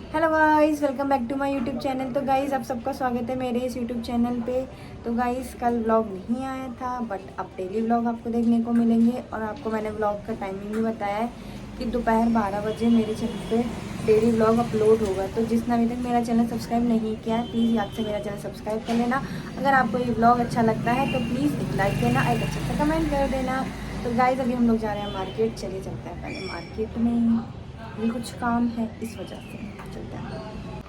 Hello guys, welcome back to my YouTube channel. तो guys आप सबका स्वागत है मेरे इस यूट्यूब चैनल पे। तो गाइस कल व्लॉग नहीं आया था, बट अब डेली व्लॉग आपको देखने को मिलेंगे। और आपको मैंने व्लॉग का टाइमिंग भी बताया है कि दोपहर 12 बजे मेरे चैनल पे डेली व्लॉग अपलोड होगा। तो जिसने अभी तक मेरा चैनल सब्सक्राइब नहीं किया है, प्लीज़ याद से मेरा चैनल सब्सक्राइब कर लेना। अगर आपको ये व्लॉग अच्छा लगता है तो प्लीज़ एक लाइक देना, एक अच्छा सा कमेंट कर देना। तो गाइस अभी हम लोग जा रहे हैं मार्केट। चलिए चलते हैं पहले मार्केट में, अभी कुछ काम है इस वजह से। चलते हैं,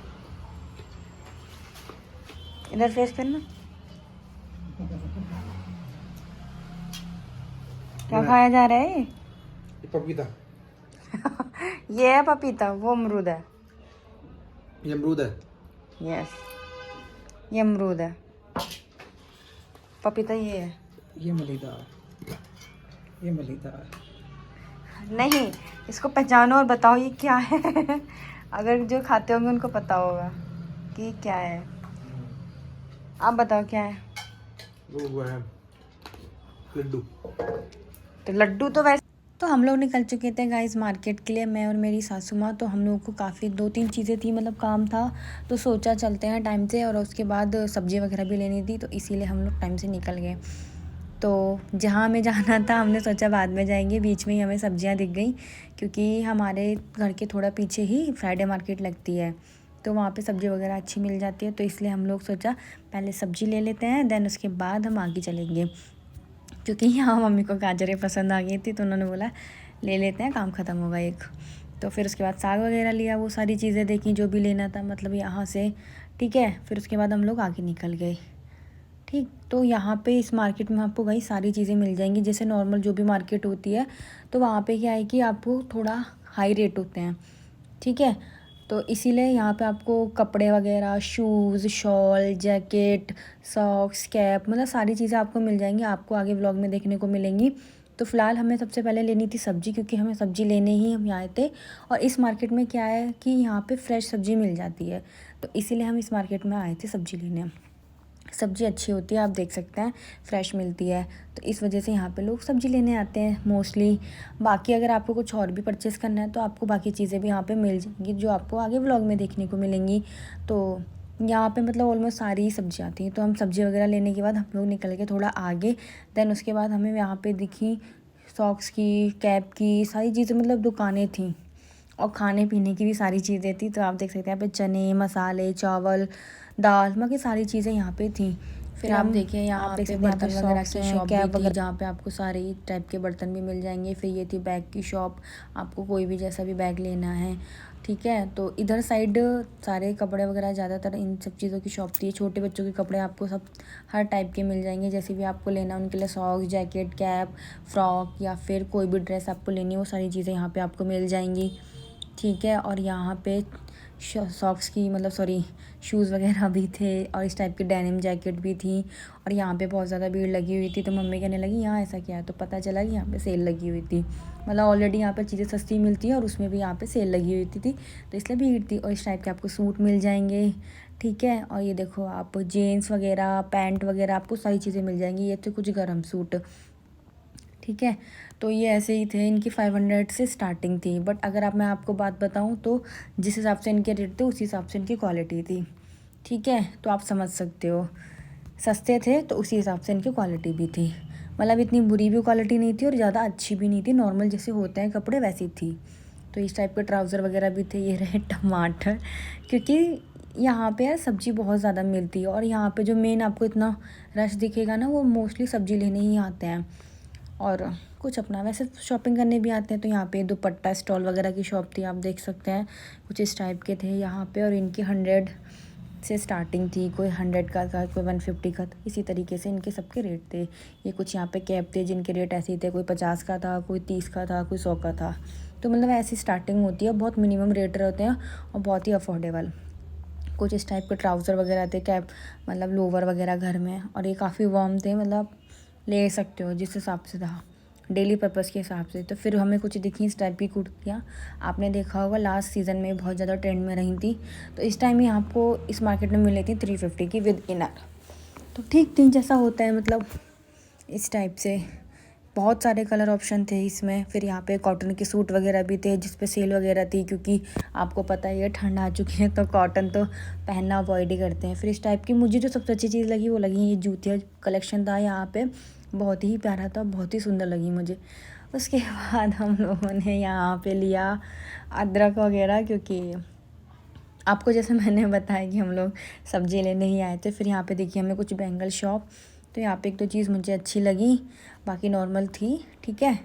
इधर फेस करना। क्या खाया जा रहा है? पपीता। ये है पपीता, वो अमरूद है। ये अमरूद है। यस, ये अमरूद है, पपीता ये है। ये मलीदार, ये मलीदार। नहीं, इसको पहचानो और बताओ ये क्या है। अगर जो खाते होंगे उनको पता होगा कि ये क्या है। आप बताओ क्या है? वो है लड्डू। तो लड्डू तो वैसे तो हम लोग निकल चुके थे गाइस मार्केट के लिए, मैं और मेरी सासू माँ। तो हम लोगों को काफ़ी 2-3 चीज़ें थी, मतलब काम था, तो सोचा चलते हैं टाइम से। और उसके बाद सब्ज़ी वगैरह भी लेनी थी, तो इसीलिए हम लोग टाइम से निकल गए। तो जहाँ हमें जाना था हमने सोचा बाद में जाएंगे, बीच में ही हमें सब्जियाँ दिख गई, क्योंकि हमारे घर के थोड़ा पीछे ही फ्राइडे मार्केट लगती है, तो वहाँ पे सब्ज़ी वगैरह अच्छी मिल जाती है। तो इसलिए हम लोग सोचा पहले सब्ज़ी ले लेते हैं, देन उसके बाद हम आगे चलेंगे। क्योंकि यहाँ मम्मी को गाजरें पसंद आ गई थी, तो उन्होंने बोला ले लेते हैं, काम ख़त्म होगा एक। तो फिर उसके बाद साग वगैरह लिया, वो सारी चीज़ें देखी जो भी लेना था, मतलब यहाँ से। ठीक है, फिर उसके बाद हम लोग आगे निकल गए। ठीक, तो यहाँ पे इस मार्केट में आपको वही सारी चीज़ें मिल जाएंगी, जैसे नॉर्मल जो भी मार्केट होती है। तो वहाँ पे क्या है कि आपको थोड़ा हाई रेट होते हैं। ठीक है, तो इसीलिए यहाँ पे आपको कपड़े वगैरह, shoes, shawl, jacket, socks, cap, मतलब सारी चीज़ें आपको मिल जाएंगी, आपको आगे व्लॉग में देखने को मिलेंगी। तो फ़िलहाल हमें सबसे पहले लेनी थी सब्ज़ी, क्योंकि हमें सब्ज़ी लेने ही हम यहाँ आए थे। और इस मार्केट में क्या है कि यहाँ पे फ्रेश सब्ज़ी मिल जाती है, तो इसीलिए हम इस मार्केट में आए थे सब्ज़ी लेने। सब्ज़ी अच्छी होती है, आप देख सकते हैं, फ्रेश मिलती है, तो इस वजह से यहाँ पे लोग सब्ज़ी लेने आते हैं मोस्टली। बाकी अगर आपको कुछ और भी परचेज़ करना है तो आपको बाकी चीज़ें भी यहाँ पे मिल जाएंगी, जो आपको आगे व्लॉग में देखने को मिलेंगी। तो यहाँ पे मतलब ऑलमोस्ट सारी ही सब्ज़ी आती हैं। तो हम सब्ज़ी वगैरह लेने के बाद हम लोग निकल गए थोड़ा आगे। देन उसके बाद हमें यहाँ पर दिखी सॉक्स की, कैप की, सारी चीज़ें, मतलब दुकानें थी। और खाने पीने की भी सारी चीज़ें थी। तो आप देख सकते हैं यहाँ पे चने, मसाले, चावल, दाल, बाकी सारी चीज़ें यहाँ पे थी। फिर आप देखिए यहाँ पे बर्तन वगैरह की शॉप, कैप वगैरह, जहाँ पे आपको सारे टाइप के बर्तन भी मिल जाएंगे। फिर ये थी बैग की शॉप, आपको कोई भी जैसा भी बैग लेना है। ठीक है, तो इधर साइड सारे कपड़े वगैरह, ज़्यादातर इन सब चीज़ों की शॉप थी। छोटे बच्चों के कपड़े आपको सब हर टाइप के मिल जाएंगे, जैसे भी आपको लेना उनके लिए, सॉक्स, जैकेट, कैप, फ्रॉक, या फिर कोई भी ड्रेस आपको लेनी है, वो सारी चीज़ें यहाँ पे आपको मिल जाएंगी। ठीक है, और यहाँ पे सॉक्स की, मतलब सॉरी, शूज़ वगैरह भी थे, और इस टाइप की डेनिम जैकेट भी थी। और यहाँ पे बहुत ज़्यादा भीड़ लगी हुई थी, तो मम्मी कहने लगी यहाँ ऐसा क्या है, तो पता चला कि यहाँ पे सेल लगी हुई थी। मतलब ऑलरेडी यहाँ पे चीज़ें सस्ती मिलती है, और उसमें भी यहाँ पे सेल लगी हुई थी, तो इसलिए भीड़ थी। और इस टाइप के आपको सूट मिल जाएंगे। ठीक है, और ये देखो आप जीन्स वगैरह, पैंट वगैरह, आपको सारी चीज़ें मिल जाएंगी। ये थे कुछ गर्म सूट। ठीक है, तो ये ऐसे ही थे, इनकी 500 से स्टार्टिंग थी। बट अगर मैं आपको बात बताऊं तो जिस हिसाब से इनके रेट थे उसी हिसाब से इनकी क्वालिटी थी। ठीक है, तो आप समझ सकते हो, सस्ते थे तो उसी हिसाब से इनकी क्वालिटी भी थी। मतलब इतनी बुरी भी क्वालिटी नहीं थी और ज़्यादा अच्छी भी नहीं थी, नॉर्मल जैसे होते हैं कपड़े वैसी थी। तो इस टाइप के ट्राउज़र वगैरह भी थे। ये रहे टमाटर, क्योंकि यहाँ पे यार सब्ज़ी बहुत ज़्यादा मिलती है, और यहाँ पे जो मेन आपको इतना रश दिखेगा ना, वो मोस्टली सब्ज़ी लेने ही आते हैं। और कुछ अपना वैसे शॉपिंग करने भी आते हैं। तो यहाँ पे दुपट्टा स्टॉल वगैरह की शॉप थी, आप देख सकते हैं, कुछ इस टाइप के थे यहाँ पे। और इनकी 100 से स्टार्टिंग थी, कोई 100 का था, कोई 150 का था, इसी तरीके से इनके सबके रेट थे। ये कुछ यहाँ पे कैप थे जिनके रेट ऐसे ही थे, कोई 50 का था, कोई 30 का था, कोई 100 का था। तो मतलब ऐसी स्टार्टिंग होती है, बहुत मिनिमम रेट रहते हैं और बहुत ही अफोर्डेबल। कुछ इस टाइप के ट्राउज़र वगैरह थे, कैप, मतलब लोवर वगैरह घर में, और ये काफ़ी वार्म थे, मतलब ले सकते हो जिस हिसाब से था, डेली पर्पज़ के हिसाब से। तो फिर हमें कुछ दिखी इस टाइप की कुर्तियाँ, आपने देखा होगा लास्ट सीज़न में बहुत ज़्यादा ट्रेंड में रही थी। तो इस टाइम ही आपको इस मार्केट में मिल रही थी 350 की विद इनर। तो ठीक थी, जैसा होता है, मतलब इस टाइप से बहुत सारे कलर ऑप्शन थे इसमें। फिर यहाँ पे कॉटन के सूट वगैरह भी थे जिस पे सेल वगैरह थी, क्योंकि आपको पता ही है ठंड आ चुकी है तो कॉटन तो पहनना अवॉइड ही करते हैं। फिर इस टाइप की मुझे जो सबसे अच्छी चीज़ लगी वो लगी ये जूतिया कलेक्शन था यहाँ पे, बहुत ही प्यारा था, बहुत ही सुंदर लगी मुझे। उसके बाद हम लोगों ने यहाँ पे लिया अदरक वगैरह, क्योंकि आपको जैसे मैंने बताया कि हम लोग सब्ज़ी लेने ही आए थे। फिर यहाँ पे देखिए हमें कुछ बैंगल शॉप, तो यहाँ पे एक दो चीज़ मुझे अच्छी लगी, बाकी नॉर्मल थी, ठीक है।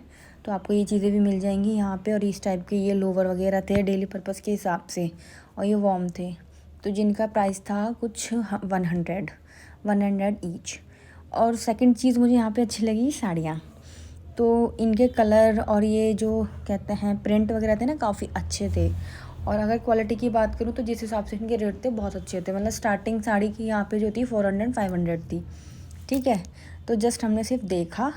तो आपको ये चीज़ें भी मिल जाएंगी यहाँ पे। और इस टाइप के ये लोवर वगैरह थे डेली पर्पज़ के हिसाब से, और ये वार्म थे, तो जिनका प्राइस था कुछ 100 ईच। और सेकंड चीज़ मुझे यहाँ पे अच्छी लगी साड़ियाँ, तो इनके कलर और ये जो कहते हैं प्रिंट वगैरह थे ना, काफ़ी अच्छे थे। और अगर क्वालिटी की बात करूँ तो जिस हिसाब से इनके रेट थे बहुत अच्छे थे। मतलब स्टार्टिंग साड़ी की यहाँ पे जो थी 400-500 थी, ठीक है। तो जस्ट हमने सिर्फ देखा,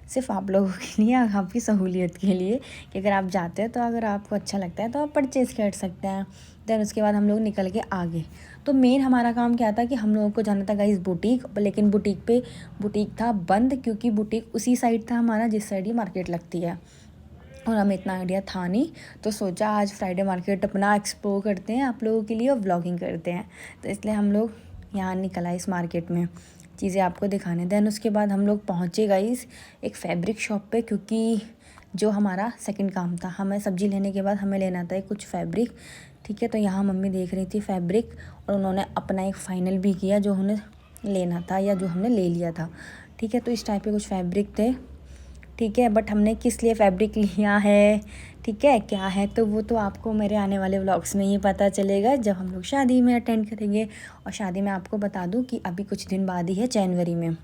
सिर्फ आप लोगों के लिए, आपकी सहूलियत के लिए, कि अगर आप जाते हैं तो अगर आपको अच्छा लगता है तो आप परचेज़ कर सकते हैं। देन उसके बाद हम लोग निकल के आ गए। तो मेन हमारा काम क्या था कि हम लोगों को जाना था गाइस बुटीक, लेकिन बुटीक था बंद, क्योंकि बुटीक उसी साइड था हमारा जिस साइड ही मार्केट लगती है, और हमें इतना आइडिया था नहीं। तो सोचा आज फ्राइडे मार्केट अपना एक्सप्लोर करते हैं आप लोगों के लिए और व्लॉगिंग करते हैं, तो इसलिए हम लोग यहाँ निकल आए इस मार्केट में चीज़ें आपको दिखाने। देन उसके बाद हम लोग पहुँचे गाइस एक फैब्रिक शॉप पे, क्योंकि जो हमारा सेकंड काम था, हमें सब्ज़ी लेने के बाद हमें लेना था कुछ फैब्रिक, ठीक है। तो यहाँ मम्मी देख रही थी फैब्रिक, और उन्होंने अपना एक फ़ाइनल भी किया जो उन्हें लेना था या जो हमने ले लिया था, ठीक है। तो इस टाइप के कुछ फैब्रिक थे, ठीक है। बट हमने किस लिए फ़ैब्रिक लिया है, ठीक है, क्या है, तो वो तो आपको मेरे आने वाले व्लॉग्स में ही पता चलेगा जब हम लोग शादी में अटेंड करेंगे। और शादी में आपको बता दूं कि अभी कुछ दिन बाद ही है, जनवरी में,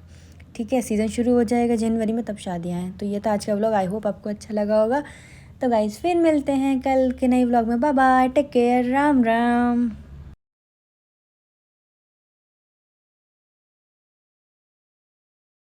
ठीक है। सीज़न शुरू हो जाएगा जनवरी में, तब शादियाँ हैं। तो ये था आज का व्लॉग, आई होप आपको अच्छा लगा होगा। तो गाइस फिर मिलते हैं कल के नए व्लॉग में। Bye bye, take care, Ram Ram.